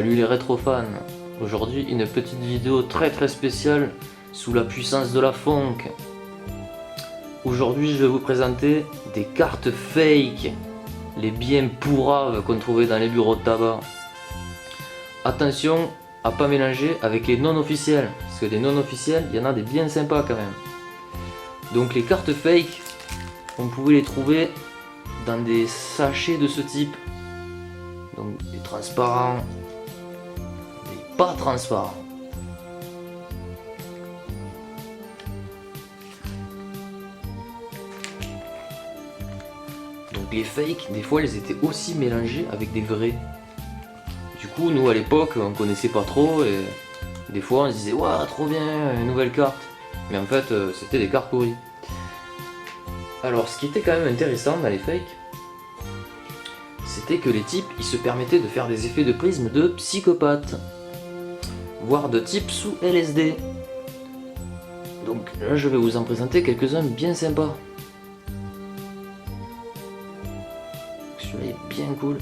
Salut les rétrofans. Aujourd'hui une petite vidéo très spéciale sous la puissance de la funk. Aujourd'hui je vais vous présenter des cartes fake, les bien pourraves qu'on trouvait dans les bureaux de tabac. Attention à pas mélanger avec les non officiels, parce que les non officiels il y en a des bien sympas quand même. Donc les cartes fake, on pouvait les trouver dans des sachets de ce type. Donc des transparents, des pas transparents. Donc les fakes, des fois, elles étaient aussi mélangées avec des vrais. Du coup, nous à l'époque, on connaissait pas trop et des fois on se disait waouh, trop bien, une nouvelle carte. Mais en fait, c'était des cartes pourries. Alors, ce qui était quand même intéressant dans les fakes, c'était que les types, ils se permettaient de faire des effets de prisme de psychopathe, voire de type sous LSD. Donc là, je vais vous en présenter quelques-uns bien sympas. Celui-là est bien cool.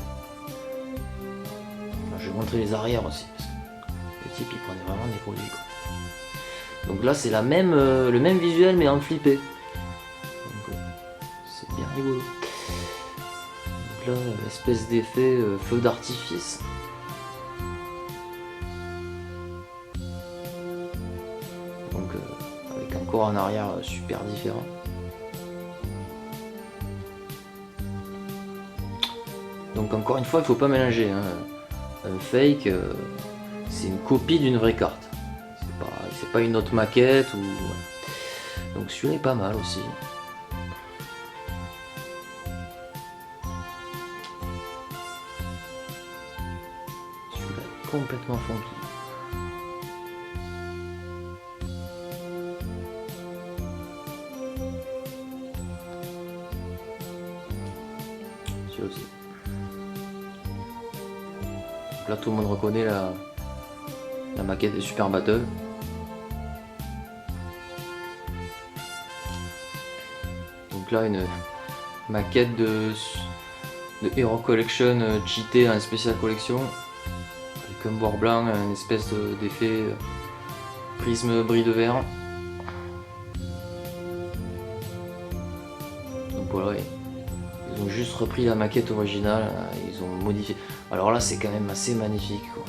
Je vais montrer les arrières aussi, parce que les types, ils prenaient vraiment des produits, quoi. Donc là, c'est le même visuel, mais en flippé. C'est bien rigolo. Donc là, espèce d'effet feu d'artifice. Donc avec encore un arrière super différent. Donc encore une fois, il faut pas mélanger, hein. Un fake, c'est une copie d'une vraie carte. C'est pas une autre maquette ou. Donc celui-là est pas mal aussi. Celui-là est complètement funky. Celui-là aussi. Donc là tout le monde reconnaît la maquette des Super Battle. Donc là une maquette de Hero Collection cheatée en spécial collection avec un bord blanc, une espèce d'effet prisme bris de verre. Donc voilà, ils ont juste repris la maquette originale, ils ont modifié. Alors là c'est quand même assez magnifique, quoi.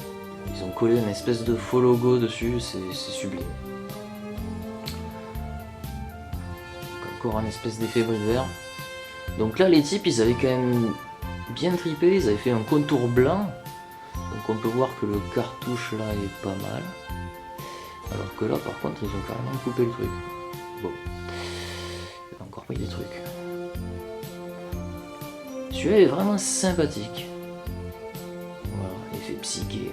Ils ont collé une espèce de faux logo dessus, c'est sublime. Encore un espèce d'effet bris de verre. Donc là les types ils avaient quand même bien tripé, ils avaient fait un contour blanc. Donc on peut voir que le cartouche là est pas mal. Alors que là par contre ils ont carrément coupé le truc. Bon. Il a encore pris des trucs. Celui-là est vraiment sympathique. Voilà, effet psyché.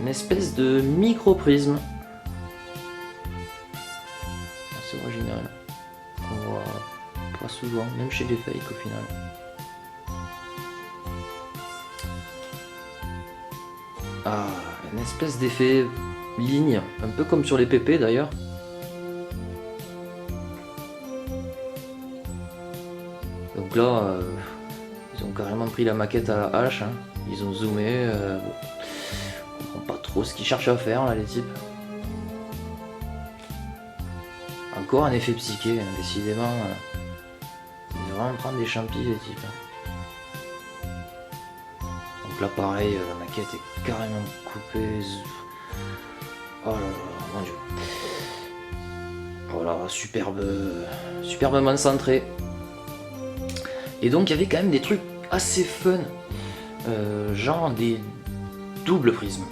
Une espèce de micro-prisme. C'est original. On voit pas souvent, même chez les fakes au final. Ah, une espèce d'effet ligne, un peu comme sur les PP d'ailleurs. Donc là, ils ont carrément pris la maquette à la hache, hein. Ils ont zoomé. Bon. On comprend pas trop ce qu'ils cherchent à faire là les types. Encore un effet psyché, hein, décidément. Ils vont vraiment prendre des champis les types. Donc là pareil, la maquette est carrément coupée. Oh là là, mon dieu. Voilà, superbement centré. Et donc il y avait quand même des trucs assez fun. Genre des doubles prismes.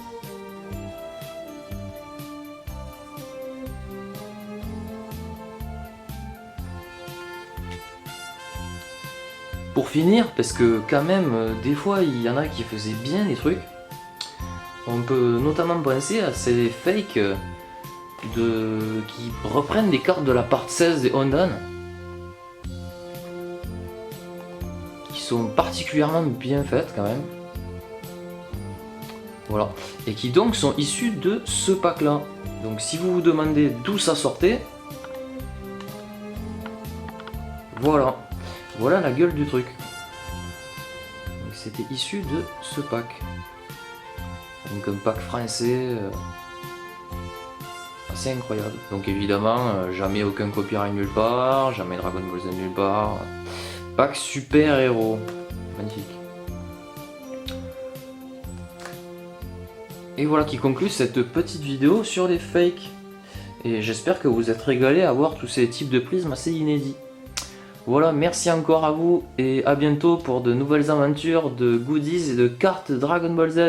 Pour finir, parce que quand même, des fois, il y en a qui faisaient bien les trucs. On peut notamment penser à ces fakes qui reprennent des cartes de la part 16 des Hondan, qui sont particulièrement bien faites quand même. Voilà. Et qui donc sont issues de ce pack là. Donc si vous vous demandez d'où ça sortait, voilà. Voilà la gueule du truc. C'était issu de ce pack. Donc un pack français assez incroyable. Donc évidemment, jamais aucun copyright nulle part, jamais Dragon Ball Z nulle part. Pack super héros. Magnifique. Et voilà qui conclut cette petite vidéo sur les fakes. Et j'espère que vous êtes régalés à voir tous ces types de prismes assez inédits. Voilà, merci encore à vous et à bientôt pour de nouvelles aventures de goodies et de cartes Dragon Ball Z.